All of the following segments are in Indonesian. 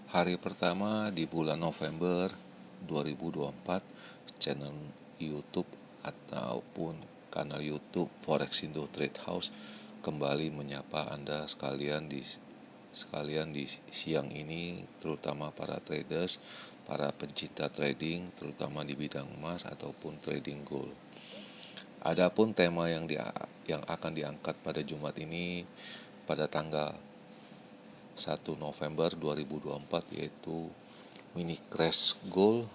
Hari pertama di bulan November 2024, channel YouTube ataupun kanal YouTube Forex Indo Trade House kembali menyapa Anda sekalian di siang ini, terutama para traders, para pencinta trading, terutama di bidang emas ataupun trading gold. Adapun tema yang akan diangkat pada Jumat ini pada tanggal 1 November 2024 yaitu mini crash gold,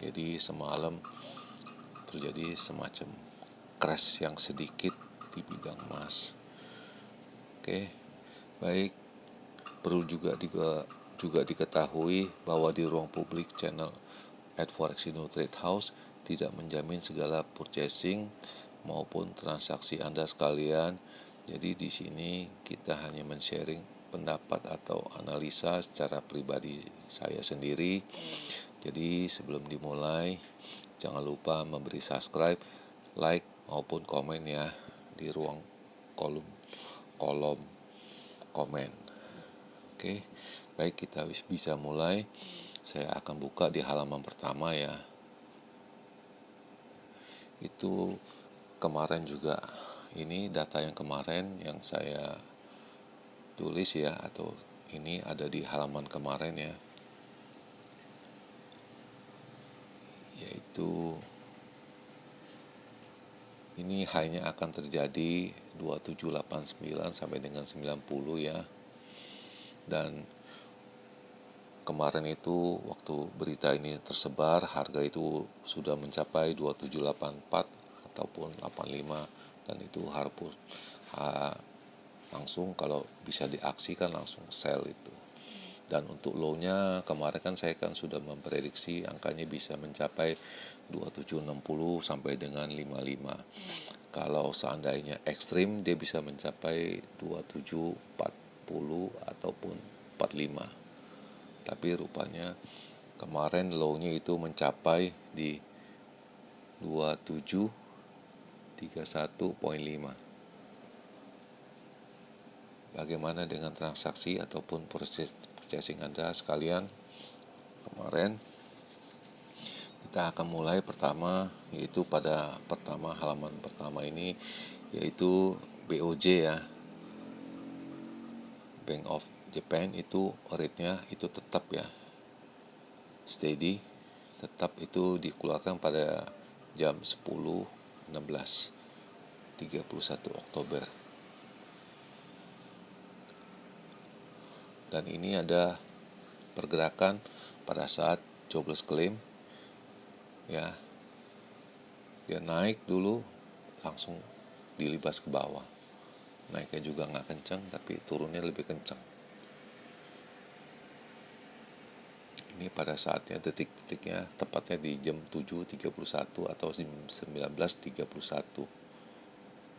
Jadi semalam terjadi semacam crash yang sedikit di bidang emas. Oke, baik. Perlu juga diketahui bahwa di ruang publik channel @Forex Indo Trade House tidak menjamin segala purchasing maupun transaksi Anda sekalian. Jadi di sini kita hanya men-sharing pendapat atau analisa secara pribadi saya sendiri. Jadi sebelum dimulai, jangan lupa memberi subscribe, like maupun komen ya di ruang kolom komen. Oke, baik, kita bisa mulai. Saya akan buka di halaman pertama ya. Itu kemarin juga, ini data yang kemarin yang saya tulis ya, atau ini ada di halaman kemarin ya, yaitu ini hanya akan terjadi 2789 sampai dengan 90 ya. Dan kemarin itu waktu berita ini tersebar, harga itu sudah mencapai 2784 ataupun 85, dan itu harus langsung, kalau bisa diaksikan langsung sell itu. Dan untuk low-nya kemarin kan saya sudah memprediksi angkanya bisa mencapai 2760 sampai dengan 55. Kalau seandainya ekstrim, dia bisa mencapai 2740 ataupun 45. Tapi rupanya kemarin low-nya itu mencapai di 2731.5. Bagaimana dengan transaksi ataupun purchasing Anda sekalian kemarin? Kita akan mulai pertama, yaitu pada halaman pertama ini, yaitu BOJ ya, Bank of Japan. Itu rate-nya itu tetap ya, steady, tetap itu dikeluarkan pada jam 10.16 31 Oktober. Dan ini ada pergerakan pada saat jobless claim ya, dia naik dulu langsung dilibas ke bawah. Naiknya juga nggak kencang, tapi turunnya lebih kencang. Ini pada saatnya, detik-detiknya tepatnya di jam 7.31 atau 19.31.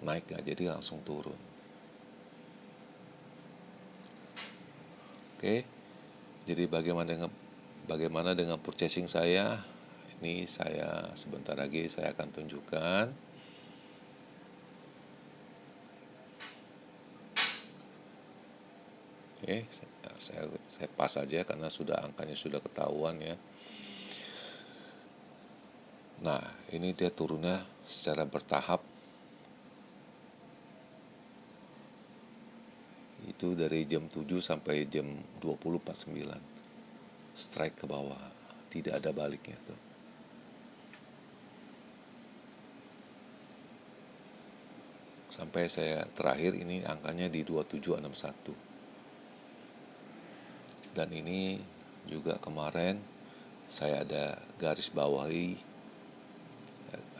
Naik nggak jadi langsung turun. Oke, jadi bagaimana dengan purchasing saya? Ini saya sebentar lagi saya akan tunjukkan. Oke, saya pas aja karena angkanya sudah ketahuan ya. Nah, ini dia turunnya secara bertahap. Itu dari jam 7 sampai jam 20.49. Strike ke bawah, tidak ada baliknya tuh. Sampai saya terakhir ini angkanya di 2761. Dan ini juga kemarin saya ada garis bawahi,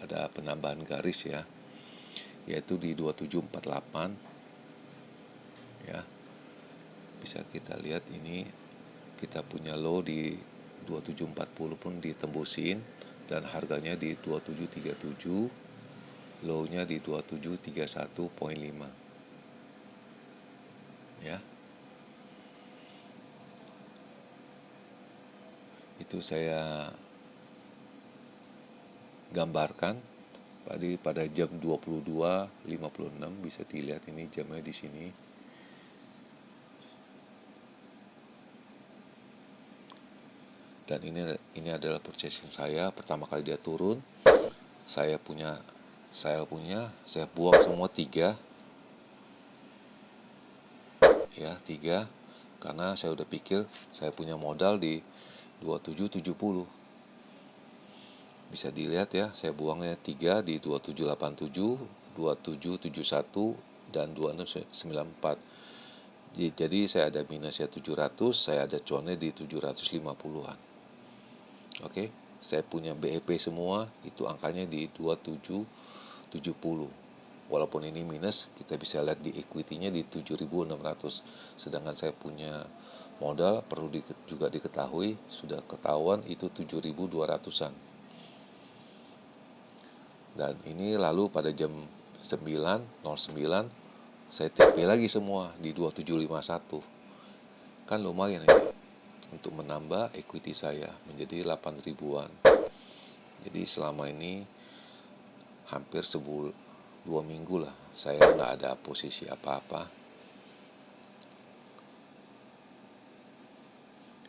ada penambahan garis ya, yaitu di 2748 ya. Bisa kita lihat ini kita punya low di 2740 pun ditembusin, dan harganya di 2737, low-nya di 2731.5 ya. Itu saya gambarkan pada jam 22.56, bisa dilihat ini jamnya di sini. Dan ini adalah purchasing saya pertama kali dia turun. Saya buang semua 3 ya, 3, karena saya udah pikir saya punya modal di 2770. Bisa dilihat ya, saya buangnya 3 di 2787, 2771 dan 2694. Jadi saya ada minusnya 700, saya ada cuannya di 750-an. Oke, saya punya BEP semua itu angkanya di 2770. Walaupun ini minus, kita bisa lihat di equity-nya di 7.600. Sedangkan saya punya modal, perlu juga diketahui, sudah ketahuan itu 7.200-an. Dan ini lalu pada jam 9.09 saya TP lagi semua di 2751. Kan lumayan ini untuk menambah equity saya menjadi 8 ribuan. Jadi selama ini hampir 2 minggu lah saya nggak ada posisi apa-apa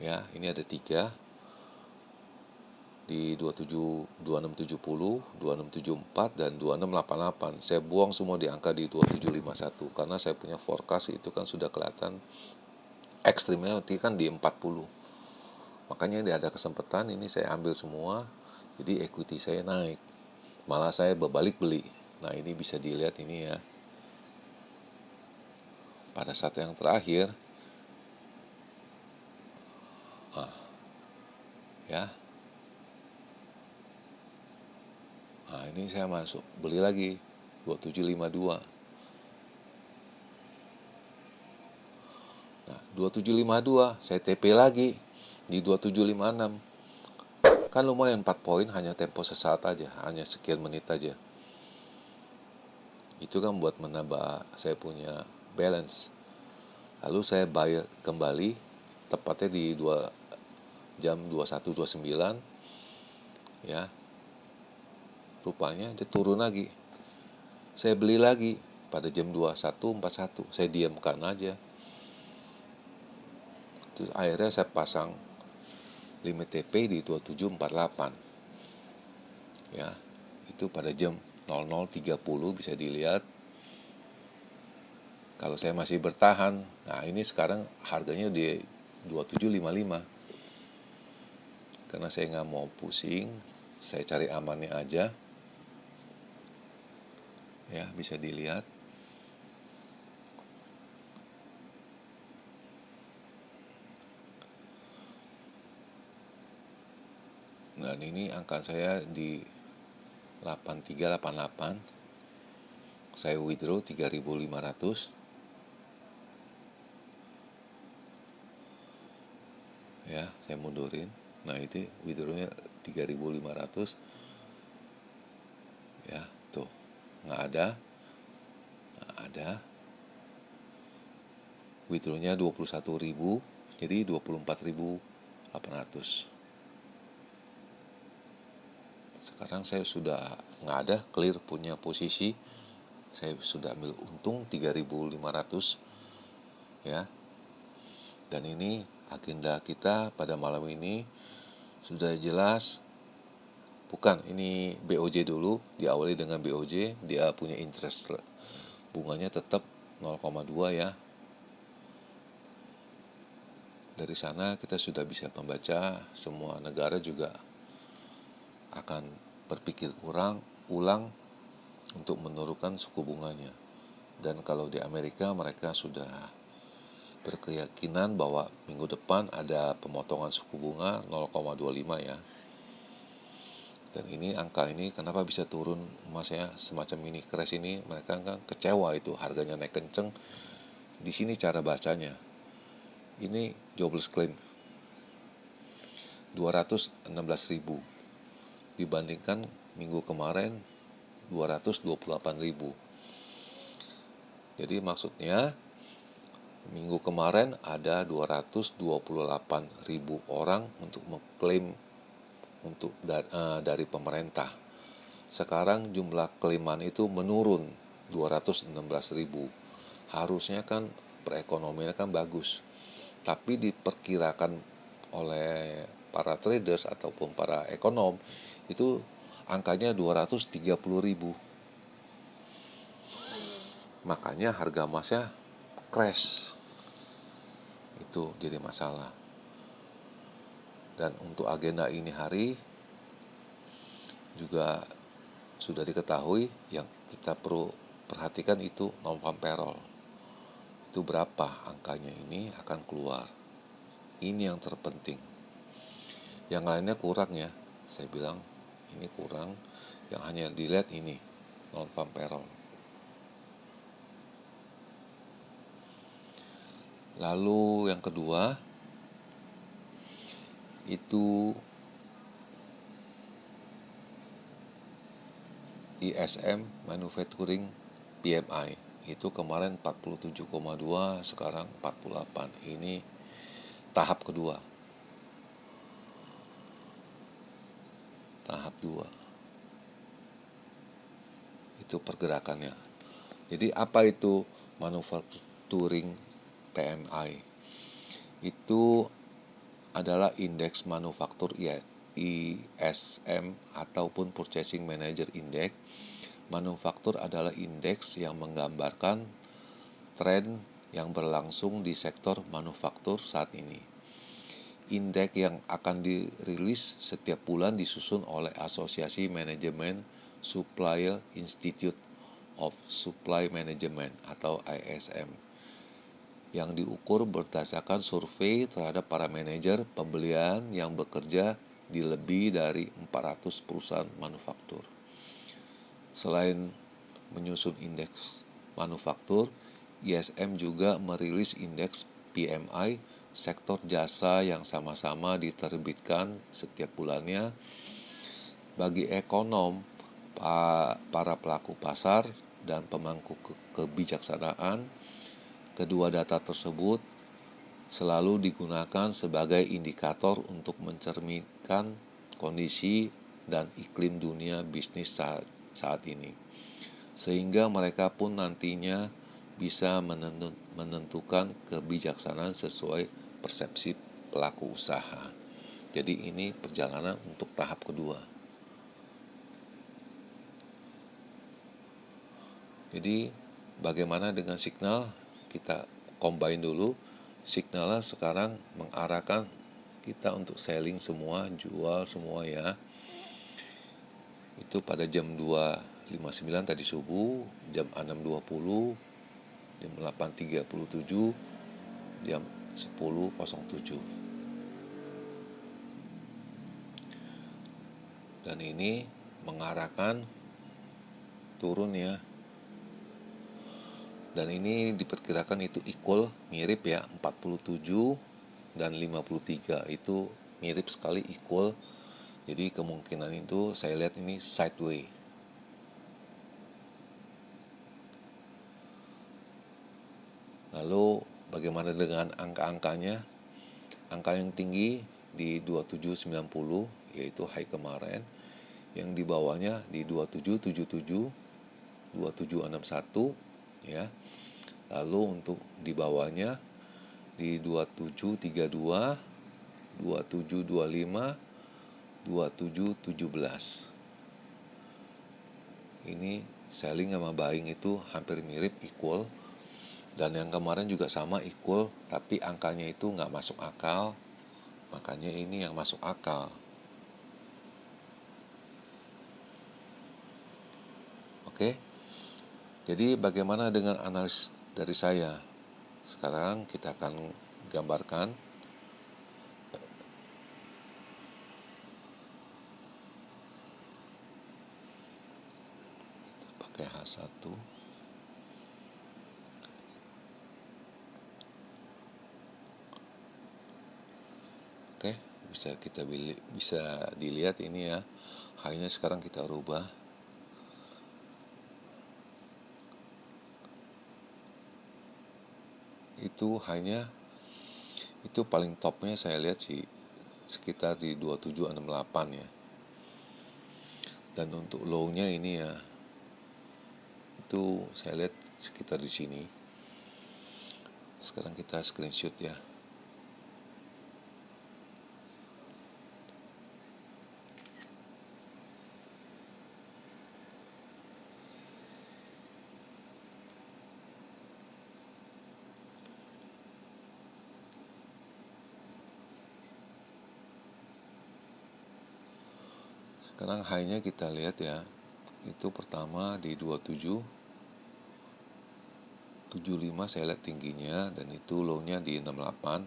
ya. Ini ada 3 di 2670, 2674 dan 2688. Saya buang semua di angka di 2751 karena saya punya forecast itu kan sudah kelihatan ekstrimnya kan di 40. Makanya ada kesempatan ini saya ambil semua, jadi equity saya naik. Malah saya berbalik beli. Nah, ini bisa dilihat ini ya. Pada saat yang terakhir, ya. Nah, ini saya masuk beli lagi 2752. Nah, 2752 saya TP lagi di 2756. Kan lumayan 4 poin, hanya tempo sesaat aja, hanya sekian menit aja. Itu kan buat menambah saya punya balance. Lalu saya buy kembali tepatnya di jam 21.29 ya. Rupanya dia turun lagi. Saya beli lagi pada jam 21.41. Saya diamkan aja. Terus akhirnya saya pasang limit TP di 2748. Ya. Itu pada jam 00.30 bisa dilihat. Kalau saya masih bertahan, nah ini sekarang harganya di 2755. Karena saya nggak mau pusing, saya cari amannya aja. Ya, bisa dilihat. Dan ini angka saya di 8388. Saya withdraw 3.500. Ya, saya mundurin. Nah, itu withdrawnya 3.500. Ya, tuh. Nggak ada. Withdrawnya 21.000, jadi 24.800. Sekarang saya sudah nggak ada, clear punya posisi. Saya sudah ambil untung 3.500 ya. Dan ini agenda kita pada malam ini sudah jelas. Bukan, ini BOJ dulu, diawali dengan BOJ, dia punya interest bunganya tetap 0,2 ya. Dari sana kita sudah bisa membaca semua negara juga akan berpikir ulang untuk menurunkan suku bunganya. Dan kalau di Amerika mereka sudah berkeyakinan bahwa minggu depan ada pemotongan suku bunga 0,25 ya. Dan ini angka ini kenapa bisa turun emasnya semacam mini crash ini, mereka kan kecewa itu harganya naik kenceng. Di sini cara bacanya. Ini jobless claim 216.000 dibandingkan minggu kemarin 228.000. Jadi maksudnya minggu kemarin ada 228.000 orang untuk mengklaim untuk dari pemerintah. Sekarang jumlah klaiman itu menurun 216.000. Harusnya kan perekonomian kan bagus. Tapi diperkirakan oleh para traders ataupun para ekonom itu angkanya 230.000. Makanya harga emasnya crash. Itu jadi masalah. Dan untuk agenda ini hari juga sudah diketahui, yang kita perlu perhatikan itu non-farm payroll. Itu berapa angkanya ini akan keluar. Ini yang terpenting. Yang lainnya kurang ya. Saya bilang ini kurang. Yang hanya dilihat ini non-farm payroll. Lalu yang kedua itu ISM Manufacturing PMI. Itu kemarin 47,2, sekarang 48. Ini tahap kedua. Tahap 2. Itu pergerakannya. Jadi apa itu manufacturing PMI? Itu adalah indeks manufaktur ISM ataupun Purchasing Manager Index. Manufaktur adalah indeks yang menggambarkan tren yang berlangsung di sektor manufaktur saat ini. Indeks yang akan dirilis setiap bulan disusun oleh Asosiasi Manajemen Supplier Institute of Supply Management atau ISM, yang diukur berdasarkan survei terhadap para manajer pembelian yang bekerja di lebih dari 400 perusahaan manufaktur. Selain menyusun indeks manufaktur, ISM juga merilis indeks PMI sektor jasa yang sama-sama diterbitkan setiap bulannya. Bagi ekonom, para pelaku pasar, dan pemangku kebijaksanaan, kedua data tersebut selalu digunakan sebagai indikator untuk mencerminkan kondisi dan iklim dunia bisnis saat ini, sehingga mereka pun nantinya bisa menentukan kebijaksanaan sesuai persepsi pelaku usaha. Jadi ini perjalanan untuk tahap kedua. Jadi bagaimana dengan signal? Kita combine dulu. Signalnya sekarang mengarahkan kita untuk selling semua, jual semua ya. Itu pada jam 2.59 tadi subuh, jam 6.20, jam 8.37, jam 10.07. Dan ini mengarahkan turun ya. Dan ini diperkirakan itu equal, mirip ya, 47 dan 53 itu mirip sekali, equal. Jadi kemungkinan itu saya lihat ini sideways. Lalu bagaimana dengan angka-angkanya? Angka yang tinggi di 2790 yaitu high kemarin. Yang di bawahnya di 2777, 2761 ya. Lalu untuk di bawahnya di 2732, 2725, 2717. Ini selling sama buying itu hampir mirip, equal. Dan yang kemarin juga sama, equal, tapi angkanya itu nggak masuk akal. Makanya ini yang masuk akal. Oke. Jadi bagaimana dengan analis dari saya? Sekarang kita akan gambarkan. Kita pakai H1. Oke, bisa dilihat ini ya. Hanya sekarang kita rubah. Itu hanya itu paling topnya saya lihat sih sekitar di 2768 ya. Dan untuk low-nya ini ya, itu saya lihat sekitar di sini. Sekarang kita screenshot ya. Sekarang high-nya kita lihat ya, itu pertama di 75 saya lihat tingginya, dan itu low-nya di 68,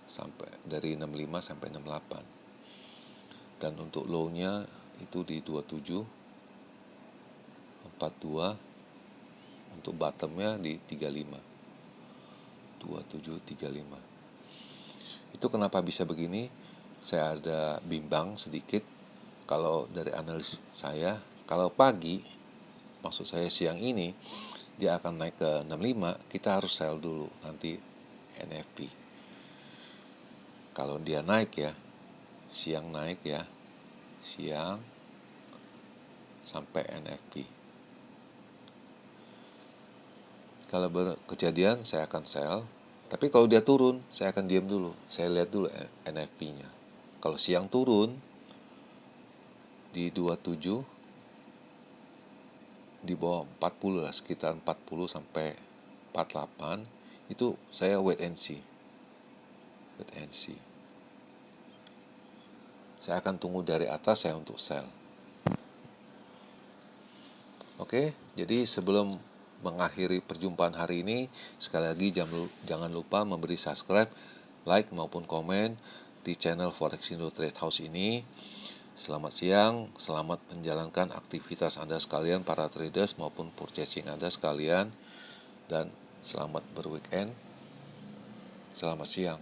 sampai dari 65 sampai 68. Dan untuk low-nya itu di 27, 42, untuk bottom-nya di 35, 27, 35. Itu kenapa bisa begini? Saya ada bimbang sedikit. Kalau dari analis saya, kalau pagi, maksud saya siang ini, dia akan naik ke 65, kita harus sell dulu nanti NFP. Kalau dia naik ya, siang naik ya, siang sampai NFP. Kalau kejadian saya akan sell, tapi kalau dia turun saya akan diam dulu, saya lihat dulu NFP-nya. Kalau siang turun di 27, di bawah 40 lah, sekitar 40 sampai 48, itu saya wait and see. Saya akan tunggu dari atas saya untuk sell. Oke, jadi sebelum mengakhiri perjumpaan hari ini, sekali lagi jangan lupa memberi subscribe, like maupun komen di channel Forexindo Trade House ini. Selamat siang, selamat menjalankan aktivitas Anda sekalian, para traders maupun purchasing Anda sekalian, dan selamat berweekend. Selamat siang.